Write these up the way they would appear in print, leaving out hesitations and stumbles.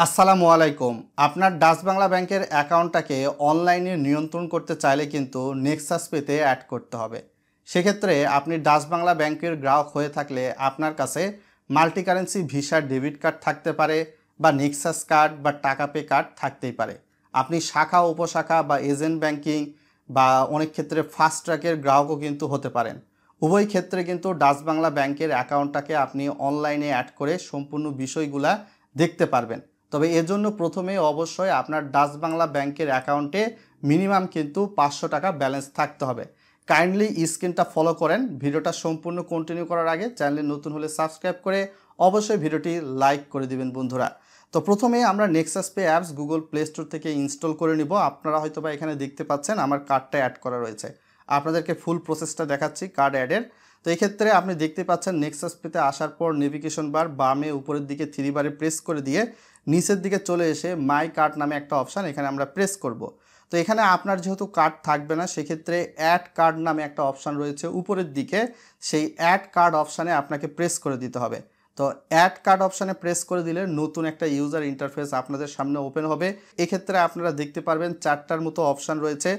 আসসালামু আলাইকুম। আপনার ডাচ বাংলা ব্যাংকের অ্যাকাউন্টটাকে অনলাইনে নিয়ন্ত্রণ করতে চাইলে কিন্তু নেক্সাস পেতে অ্যাড করতে হবে। সেক্ষেত্রে আপনি ডাচ বাংলা ব্যাংকের গ্রাহক হয়ে থাকলে আপনার কাছে multi currency visa debit card থাকতে পারে বা নেক্সাস কার্ড বা টাকা পে কার্ড থাকতেই পারে। আপনি শাখা উপশাখা বা এজেন্ট ব্যাংকিং বা অনেক ক্ষেত্রে ফাস্ট ট্র্যাকের গ্রাহকও কিন্তু হতে পারেন। উভয় ক্ষেত্রে কিন্তু ডাচ বাংলা ব্যাংকের অ্যাকাউন্টটাকে আপনি অনলাইনে অ্যাড করে সম্পূর্ণ বিষয়গুলা দেখতে পারবেন। তবে এজন্য প্রথমে অবশ্যই আপনার ডাচ বাংলা ব্যাংকের অ্যাকাউন্টে মিনিমাম কিন্তু 500 টাকা ব্যালেন্স থাকতে হবে। কাইন্ডলি স্ক্রিনটা ফলো করেন। ভিডিওটা সম্পূর্ণ কন্টিনিউ করার আগে চ্যানেলে নতুন হলে সাবস্ক্রাইব করে অবশ্যই ভিডিওটি লাইক করে দিবেন বন্ধুরা। তো প্রথমে আমরা Nexus pay apps Google play store থেকে ইনস্টল করে নিব। আপনারা হয়তো বা এখানে দেখতে পাচ্ছেন আমার কার্ডটা অ্যাড করা রয়েছে। আপনাদেরকে ফুল প্রসেসটা দেখাচ্ছি কার্ড অ্যাডের। তো এক্ষেত্রে আপনি দেখতে পাচ্ছেন নেক্সাস পেতে আসার পর নেভিগেশন বার বামে উপরের দিকে 3 বারে প্রেস করে দিয়ে নিচের দিকে চলে এসে মাই কার্ড নামে একটা অপশান এখানে আমরা প্রেস করব। তো এখানে আপনার যেহেতু কার্ড থাকবে না সেক্ষেত্রে অ্যাড কার্ড নামে একটা অপশান রয়েছে উপরের দিকে, সেই অ্যাড কার্ড অপশানে আপনাকে প্রেস করে দিতে হবে। তো অ্যাড কার্ড অপশানে প্রেস করে দিলে নতুন একটা ইউজার ইন্টারফেস আপনাদের সামনে ওপেন হবে। এক্ষেত্রে আপনারা দেখতে পারবেন 4টার মতো অপশান রয়েছে।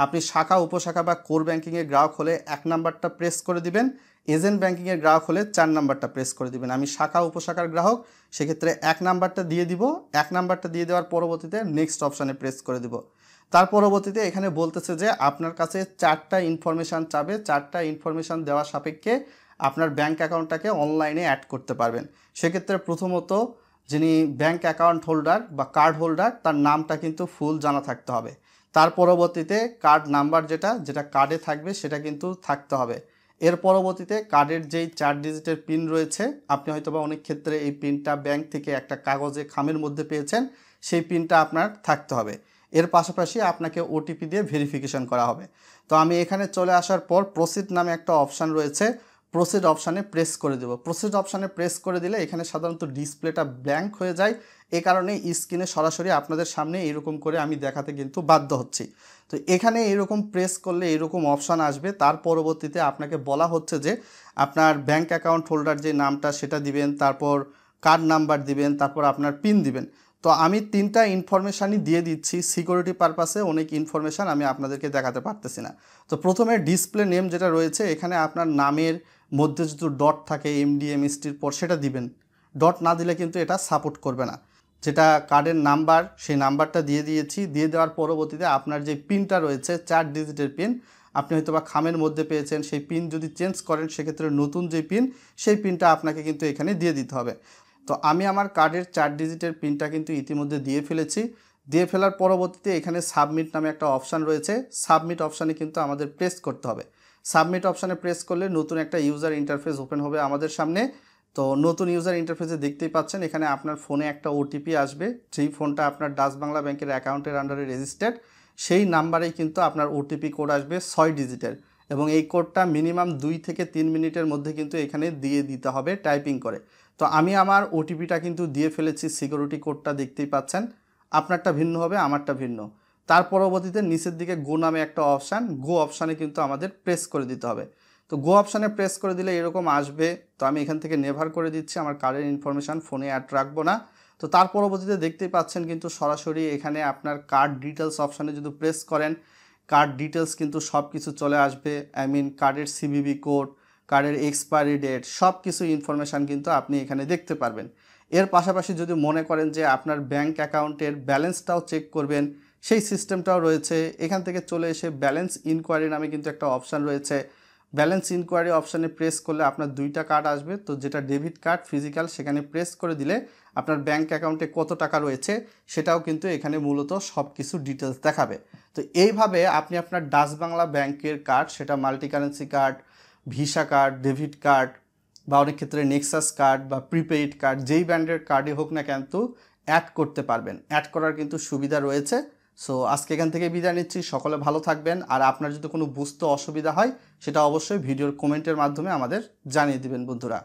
আপনি শাখা উপশাখা বা কোর ব্যাংকিংয়ের গ্রাহক হলে 1 নাম্বারটা প্রেস করে দিবেন, এজেন্ট ব্যাংকিংয়ের গ্রাহক হলে 4 নাম্বারটা প্রেস করে দিবেন। আমি শাখা উপশাখার গ্রাহক, সেক্ষেত্রে 1 নাম্বারটা দিয়ে দিব। 1 নাম্বারটা দিয়ে দেওয়ার পরবর্তীতে নেক্সট অপশানে প্রেস করে দিব। তার পরবর্তীতে এখানে বলতেছে যে আপনার কাছে 4টা ইনফরমেশান চাবে। 4টা ইনফরমেশান দেওয়া সাপেক্ষে আপনার ব্যাংক অ্যাকাউন্টটাকে অনলাইনে অ্যাড করতে পারবেন। সেক্ষেত্রে প্রথমত যিনি ব্যাংক অ্যাকাউন্ট হোল্ডার বা কার্ড হোল্ডার তার নামটা কিন্তু ফুল জানা থাকতে হবে। তার পরবর্তীতে কার্ড নাম্বার যেটা কার্ডে থাকবে সেটা কিন্তু থাকতে হবে। এর পরবর্তীতে কার্ডের যেই 4 ডিজিটের পিন রয়েছে, আপনি হয়তোবা অনেক ক্ষেত্রে এই পিনটা ব্যাংক থেকে একটা কাগজে খামের মধ্যে পেয়েছেন, সেই পিনটা আপনার থাকতে হবে। এর পাশাপাশি আপনাকে ওটিপি দিয়ে ভেরিফিকেশন করা হবে। তো আমি এখানে চলে আসার পর প্রসিড নামে একটা অপশান রয়েছে, প্রসিড অপশানে প্রেস করে দেব। প্রসিড অপশানে প্রেস করে দিলে এখানে সাধারণত ডিসপ্লেটা ব্ল্যাঙ্ক হয়ে যায়। এই কারণে স্ক্রিনে সরাসরি আপনাদের সামনে এরকম করে আমি দেখাতে কিন্তু বাধ্য হচ্ছি। তো এখানে এরকম প্রেস করলে এরকম অপশান আসবে। তার পরবর্তীতে আপনাকে বলা হচ্ছে যে আপনার ব্যাংক অ্যাকাউন্ট হোল্ডার যে নামটা সেটা দিবেন, তারপর কার্ড নাম্বার দিবেন, তারপর আপনার পিন দিবেন। তো আমি 3টা ইনফরমেশানই দিয়ে দিচ্ছি, সিকিউরিটি পারপাসে অনেক ইনফরমেশান আমি আপনাদেরকে দেখাতে পারতেছি না। তো প্রথমে ডিসপ্লে নেম যেটা রয়েছে এখানে আপনার নামের মধ্যে যদি ডট থাকে এমডি এমএসটির পর সেটা দিবেন। ডট না দিলে কিন্তু এটা সাপোর্ট করবে না। যেটা কার্ডের নাম্বার সেই নাম্বারটা দিয়ে দিয়েছি। দিয়ে দেওয়ার পরবর্তীতে আপনার যে পিনটা রয়েছে 4 ডিজিটের পিন, আপনি হয়তো বা খামের মধ্যে পেয়েছেন, সেই পিন যদি চেঞ্জ করেন সেক্ষেত্রে নতুন যে পিন সেই পিনটা আপনাকে কিন্তু এখানে দিয়ে দিতে হবে। তো আমি আমার কার্ডের 4 ডিজিটের পিনটা কিন্তু ইতিমধ্যে দিয়ে ফেলেছি। দিয়ে ফেলার পরবর্তীতে এখানে সাবমিট নামে একটা অপশান রয়েছে, সাবমিট অপশানে কিন্তু আমাদের প্রেস করতে হবে। সাবমিট অপশানে প্রেস করলে নতুন একটা ইউজার ইন্টারফেস ওপেন হবে আমাদের সামনে। তো নতুন ইউজার ইন্টারফেসে দেখতেই পাচ্ছেন এখানে আপনার ফোনে একটা ওটিপি আসবে। যেই ফোনটা আপনার ডাচ বাংলা ব্যাংকের অ্যাকাউন্টের আন্ডারে রেজিস্টার্ড, সেই নাম্বারেই কিন্তু আপনার ওটিপি কোড আসবে 6 ডিজিটের, এবং এই কোডটা মিনিমাম 2 থেকে 3 মিনিটের মধ্যে কিন্তু এখানে দিয়ে দিতে হবে টাইপিং করে। তো আমি আমার ওটিপিটা কিন্তু দিয়ে ফেলেছি, সিকিউরিটি কোডটা দেখতেই পাচ্ছেন। আপনারটা ভিন্ন হবে, আমারটা ভিন্ন। তার পরবর্তীতে নিচের দিকে গো নামে একটা অপশান, গো অপশানে কিন্তু আমাদের প্রেস করে দিতে হবে। তো গো অপশানে প্রেস করে দিলে এরকম আসবে। তো আমি এখান থেকে নেভার করে দিচ্ছি, আমার কার্ডের ইনফরমেশান ফোনে অ্যাড রাখবো না। তো তার পরবর্তীতে দেখতেই পাচ্ছেন কিন্তু সরাসরি এখানে আপনার কার্ড ডিটেলস অপশানে যদি প্রেস করেন কার্ড ডিটেলস কিন্তু সব কিছু চলে আসবে। কার্ডের সিভিভি কোড, কার্ডের এক্সপায়ারি ডেট, সব কিছু ইনফরমেশান কিন্তু আপনি এখানে দেখতে পারবেন। এর পাশাপাশি যদি মনে করেন যে আপনার ব্যাংক অ্যাকাউন্টের ব্যালেন্সটাও চেক করবেন, সেই সিস্টেমটাও রয়েছে। এখান থেকে চলে এসে ব্যালেন্স ইনকোয়ারি নামে কিন্তু একটা অপশান রয়েছে। ব্যালেন্স ইনকোয়ারি অপশানে প্রেস করলে আপনার 2টা কার্ড আসবে। তো যেটা ডেবিট কার্ড ফিজিক্যাল, সেখানে প্রেস করে দিলে আপনার ব্যাংক অ্যাকাউন্টে কত টাকা রয়েছে সেটাও কিন্তু এখানে মূলত সব কিছু ডিটেলস দেখাবে। তো এইভাবে আপনি আপনার ডাচ বাংলা ব্যাংকের কার্ড, সেটা multi currency card, visa card, debit card বা অনেক ক্ষেত্রে নেক্সাস কার্ড বা প্রিপেইড কার্ড, যেই ব্র্যান্ডের কার্ডই হোক না কিন্তু অ্যাড করতে পারবেন। অ্যাড করার কিন্তু সুবিধা রয়েছে। সো আজকে এখান থেকে বিদায় নিচ্ছি। সকলে ভালো থাকবেন। আর আপনার যদি কোনো বুঝতে অসুবিধা হয় সেটা অবশ্যই ভিডিওর কমেন্টের মাধ্যমে আমাদের জানিয়ে দিবেন বন্ধুরা।